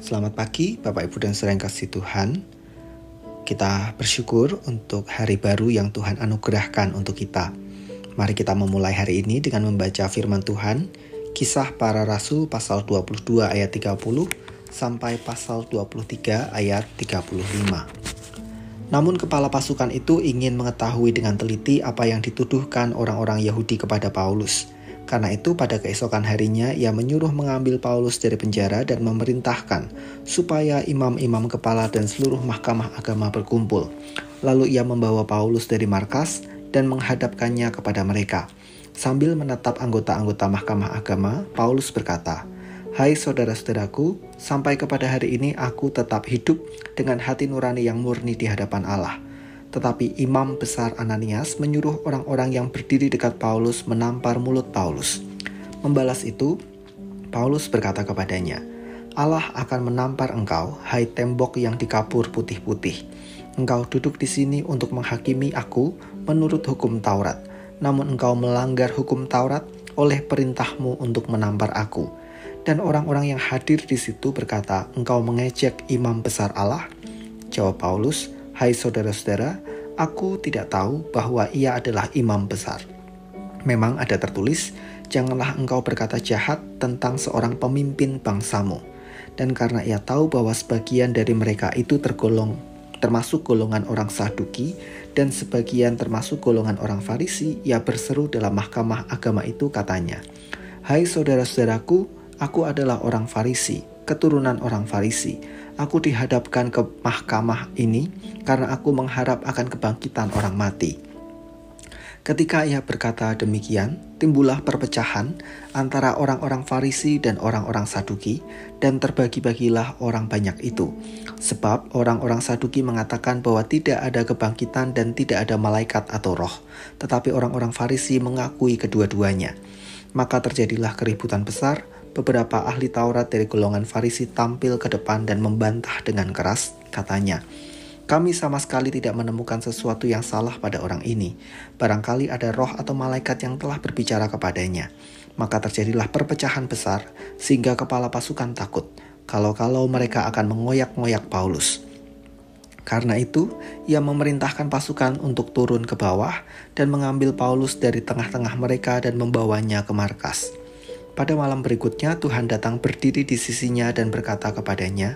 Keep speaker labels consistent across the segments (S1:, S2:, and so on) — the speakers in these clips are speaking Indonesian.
S1: Selamat pagi Bapak Ibu dan Saudara yang kasih Tuhan. Kita bersyukur untuk hari baru yang Tuhan anugerahkan untuk kita. Mari kita memulai hari ini dengan membaca firman Tuhan, Kisah Para Rasul pasal 22 ayat 30 sampai pasal 23 ayat 35. Namun kepala pasukan itu ingin mengetahui dengan teliti apa yang dituduhkan orang-orang Yahudi kepada Paulus. Karena itu pada keesokan harinya ia menyuruh mengambil Paulus dari penjara dan memerintahkan supaya imam-imam kepala dan seluruh mahkamah agama berkumpul. Lalu ia membawa Paulus dari markas dan menghadapkannya kepada mereka. Sambil menatap anggota-anggota mahkamah agama, Paulus berkata, "Hai saudara-saudaraku, sampai kepada hari ini aku tetap hidup dengan hati nurani yang murni di hadapan Allah." Tetapi imam besar Ananias menyuruh orang-orang yang berdiri dekat Paulus menampar mulut Paulus. Membalas itu, Paulus berkata kepadanya, "Allah akan menampar engkau, hai tembok yang dikapur putih-putih. Engkau duduk di sini untuk menghakimi aku menurut hukum Taurat. Namun engkau melanggar hukum Taurat oleh perintahmu untuk menampar aku." Dan orang-orang yang hadir di situ berkata, "Engkau mengejek imam besar Allah?" Jawab Paulus, "Hai saudara-saudara, aku tidak tahu bahwa ia adalah imam besar. Memang ada tertulis, janganlah engkau berkata jahat tentang seorang pemimpin bangsamu." Dan karena ia tahu bahwa sebagian dari mereka itu termasuk golongan orang Saduki dan sebagian termasuk golongan orang Farisi, ia berseru dalam mahkamah agama itu katanya, "Hai saudara-saudaraku, aku adalah orang Farisi, keturunan orang Farisi. Aku dihadapkan ke mahkamah ini karena aku mengharap akan kebangkitan orang mati." Ketika ia berkata demikian, timbullah perpecahan antara orang-orang Farisi dan orang-orang Saduki, dan terbagi-bagilah orang banyak itu. Sebab orang-orang Saduki mengatakan bahwa tidak ada kebangkitan dan tidak ada malaikat atau roh, tetapi orang-orang Farisi mengakui kedua-duanya. Maka terjadilah keributan besar. Beberapa ahli Taurat dari golongan Farisi tampil ke depan dan membantah dengan keras, katanya, "Kami sama sekali tidak menemukan sesuatu yang salah pada orang ini. Barangkali ada roh atau malaikat yang telah berbicara kepadanya." Maka terjadilah perpecahan besar, sehingga kepala pasukan takut, kalau-kalau mereka akan mengoyak-ngoyak Paulus. Karena itu, ia memerintahkan pasukan untuk turun ke bawah dan mengambil Paulus dari tengah-tengah mereka dan membawanya ke markas. Pada malam berikutnya Tuhan datang berdiri di sisinya dan berkata kepadanya,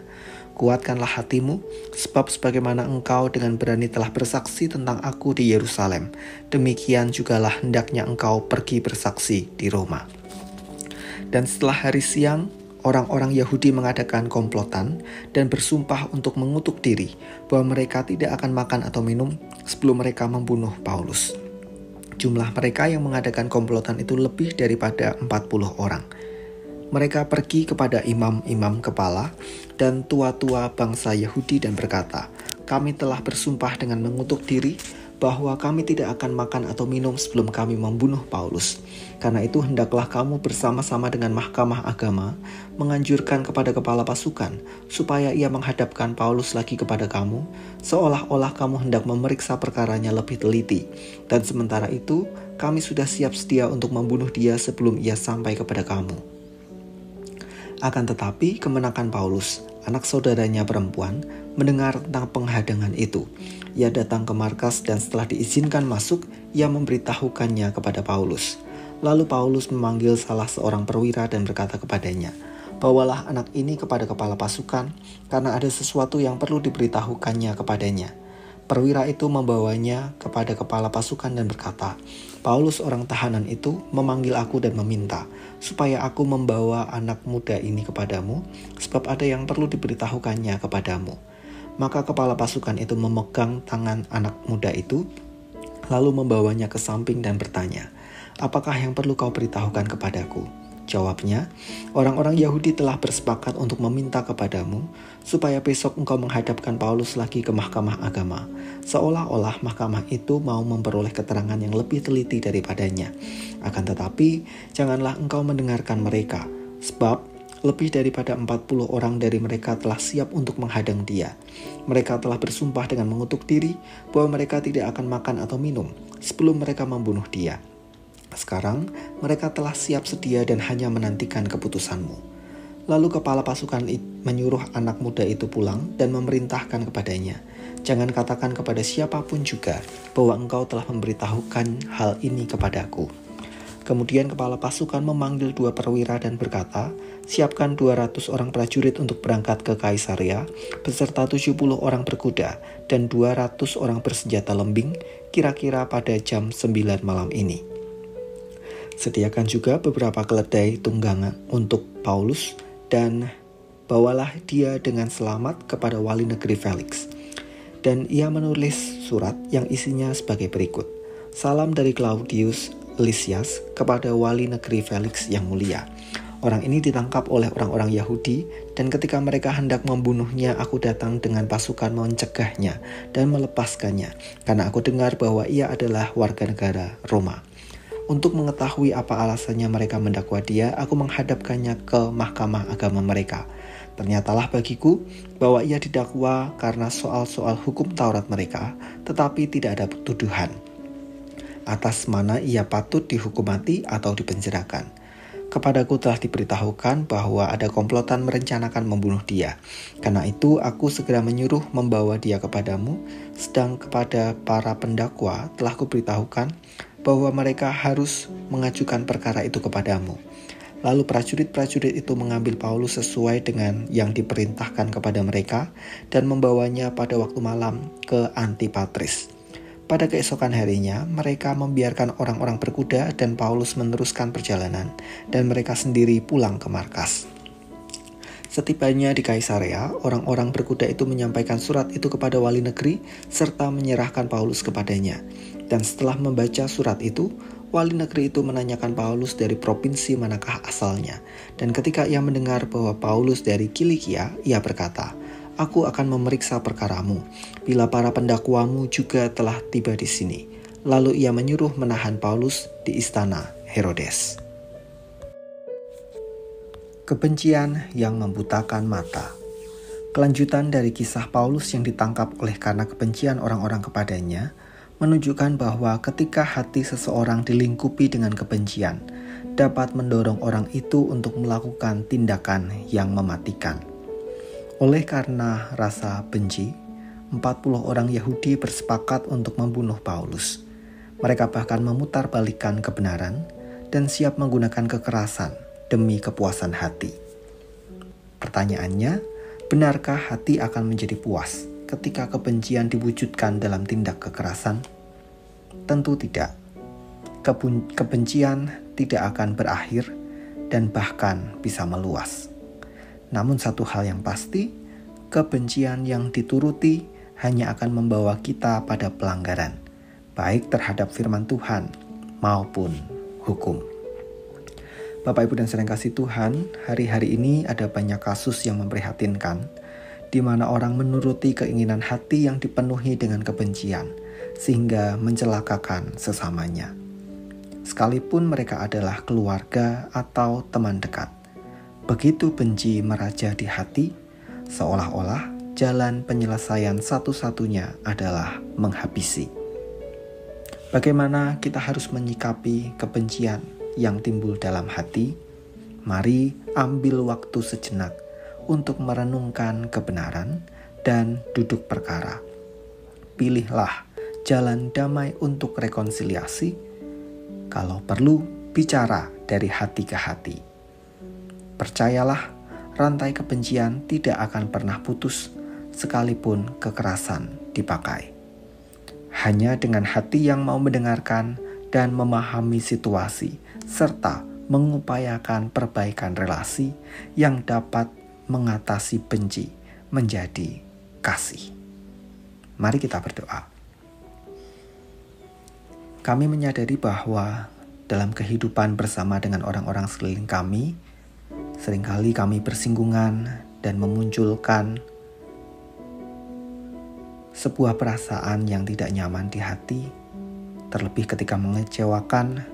S1: "Kuatkanlah hatimu, sebab sebagaimana engkau dengan berani telah bersaksi tentang aku di Yerusalem, demikian jugalah hendaknya engkau pergi bersaksi di Roma." Dan setelah hari siang, orang-orang Yahudi mengadakan komplotan dan bersumpah untuk mengutuk diri bahwa mereka tidak akan makan atau minum sebelum mereka membunuh Paulus. Jumlah mereka yang mengadakan komplotan itu lebih daripada 40 orang. Mereka pergi kepada imam-imam kepala dan tua-tua bangsa Yahudi dan berkata, "Kami telah bersumpah dengan mengutuk diri bahwa kami tidak akan makan atau minum sebelum kami membunuh Paulus. Karena itu hendaklah kamu bersama-sama dengan mahkamah agama menganjurkan kepada kepala pasukan supaya ia menghadapkan Paulus lagi kepada kamu, seolah-olah kamu hendak memeriksa perkaranya lebih teliti. Dan sementara itu kami sudah siap sedia untuk membunuh dia sebelum ia sampai kepada kamu." Akan tetapi kemenakan Paulus, anak saudaranya perempuan, mendengar tentang penghadangan itu. Ia datang ke markas dan setelah diizinkan masuk, ia memberitahukannya kepada Paulus. Lalu Paulus memanggil salah seorang perwira dan berkata kepadanya, "Bawalah anak ini kepada kepala pasukan, karena ada sesuatu yang perlu diberitahukannya kepadanya." Perwira itu membawanya kepada kepala pasukan dan berkata, "Paulus orang tahanan itu memanggil aku dan meminta supaya aku membawa anak muda ini kepadamu, sebab ada yang perlu diberitahukannya kepadamu." Maka kepala pasukan itu memegang tangan anak muda itu, lalu membawanya ke samping dan bertanya, "Apakah yang perlu kau beritahukan kepadaku?" Jawabnya, "Orang-orang Yahudi telah bersepakat untuk meminta kepadamu, supaya besok engkau menghadapkan Paulus lagi ke mahkamah agama, seolah-olah mahkamah itu mau memperoleh keterangan yang lebih teliti daripadanya. Akan tetapi, janganlah engkau mendengarkan mereka, sebab lebih daripada 40 orang dari mereka telah siap untuk menghadang dia. Mereka telah bersumpah dengan mengutuk diri bahwa mereka tidak akan makan atau minum sebelum mereka membunuh dia. Sekarang mereka telah siap sedia dan hanya menantikan keputusanmu." Lalu kepala pasukan menyuruh anak muda itu pulang dan memerintahkan kepadanya, "Jangan katakan kepada siapapun juga bahwa engkau telah memberitahukan hal ini kepadaku." Kemudian kepala pasukan memanggil 2 perwira dan berkata, "Siapkan 200 orang prajurit untuk berangkat ke Kaisarea, beserta 70 orang berkuda dan 200 orang bersenjata lembing, kira-kira pada jam 9 malam ini. Sediakan juga beberapa keledai tunggangan untuk Paulus, dan bawalah dia dengan selamat kepada wali negeri Felix." Dan ia menulis surat yang isinya sebagai berikut: "Salam dari Claudius Lysias kepada wali negeri Felix yang mulia. Orang ini ditangkap oleh orang-orang Yahudi, dan ketika mereka hendak membunuhnya, aku datang dengan pasukan mencegahnya dan melepaskannya, karena aku dengar bahwa ia adalah warga negara Roma. Untuk mengetahui apa alasannya mereka mendakwa dia, aku menghadapkannya ke mahkamah agama mereka. Ternyatalah bagiku bahwa ia didakwa karena soal-soal hukum Taurat mereka, tetapi tidak ada tuduhan atas mana ia patut dihukum mati atau dipenjarakan. Kepadaku telah diberitahukan bahwa ada komplotan merencanakan membunuh dia. Karena itu aku segera menyuruh membawa dia kepadamu, sedang kepada para pendakwa telah kuberitahukan bahwa mereka harus mengajukan perkara itu kepadamu." Lalu prajurit-prajurit itu mengambil Paulus sesuai dengan yang diperintahkan kepada mereka dan membawanya pada waktu malam ke Antipatris. Pada keesokan harinya, mereka membiarkan orang-orang berkuda dan Paulus meneruskan perjalanan, dan mereka sendiri pulang ke markas. Setibanya di Kaisarea, orang-orang berkuda itu menyampaikan surat itu kepada wali negeri, serta menyerahkan Paulus kepadanya. Dan setelah membaca surat itu, wali negeri itu menanyakan Paulus dari provinsi manakah asalnya. Dan ketika ia mendengar bahwa Paulus dari Kilikia, ia berkata, "Aku akan memeriksa perkaramu, bila para pendakwamu juga telah tiba di sini." Lalu ia menyuruh menahan Paulus di istana Herodes. Kebencian yang membutakan mata. Kelanjutan dari kisah Paulus yang ditangkap oleh karena kebencian orang-orang kepadanya menunjukkan bahwa ketika hati seseorang dilingkupi dengan kebencian, dapat mendorong orang itu untuk melakukan tindakan yang mematikan. Oleh karena rasa benci, 40 orang Yahudi bersepakat untuk membunuh Paulus. Mereka bahkan memutarbalikkan kebenaran dan siap menggunakan kekerasan demi kepuasan hati. Pertanyaannya, benarkah hati akan menjadi puas ketika kebencian diwujudkan dalam tindak kekerasan? Tentu tidak. Kebencian tidak akan berakhir dan bahkan bisa meluas. Namun satu hal yang pasti, kebencian yang dituruti hanya akan membawa kita pada pelanggaran, baik terhadap firman Tuhan maupun hukum. Bapak, Ibu, dan saudara kasih Tuhan, hari-hari ini ada banyak kasus yang memprihatinkan, di mana orang menuruti keinginan hati yang dipenuhi dengan kebencian, sehingga mencelakakan sesamanya. Sekalipun mereka adalah keluarga atau teman dekat. Begitu benci meraja di hati, seolah-olah jalan penyelesaian satu-satunya adalah menghabisi. Bagaimana kita harus menyikapi kebencian yang timbul dalam hati? Mari ambil waktu sejenak untuk merenungkan kebenaran dan duduk perkara. Pilihlah jalan damai untuk rekonsiliasi. Kalau perlu, bicara dari hati ke hati. Percayalah, rantai kebencian tidak akan pernah putus sekalipun kekerasan dipakai. Hanya dengan hati yang mau mendengarkan dan memahami situasi, serta mengupayakan perbaikan relasi yang dapat mengatasi benci menjadi kasih. Mari kita berdoa. Kami menyadari bahwa dalam kehidupan bersama dengan orang-orang sekeliling kami, seringkali kami bersinggungan dan memunculkan sebuah perasaan yang tidak nyaman di hati, terlebih ketika mengecewakan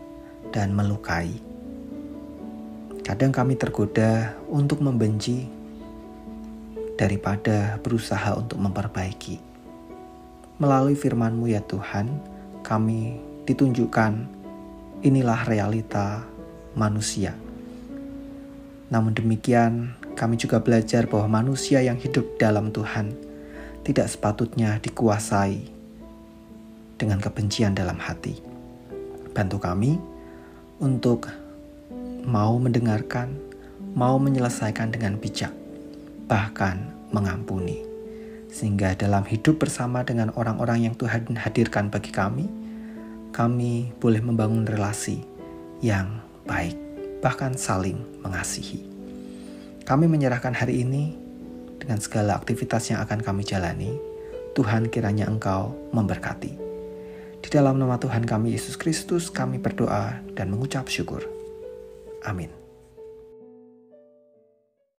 S1: dan melukai. Kadang kami tergoda untuk membenci daripada berusaha untuk memperbaiki. Melalui firman-Mu ya Tuhan, kami ditunjukkan inilah realita manusia. Namun demikian, kami juga belajar bahwa manusia yang hidup dalam Tuhan tidak sepatutnya dikuasai dengan kebencian dalam hati. Bantu kami untuk mau mendengarkan, mau menyelesaikan dengan bijak, bahkan mengampuni. Sehingga dalam hidup bersama dengan orang-orang yang Tuhan hadirkan bagi kami boleh membangun relasi yang baik, bahkan saling mengasihi. Kami menyerahkan hari ini dengan segala aktivitas yang akan kami jalani. Tuhan, kiranya Engkau memberkati. Di dalam nama Tuhan kami Yesus Kristus kami berdoa dan mengucap syukur. Amin.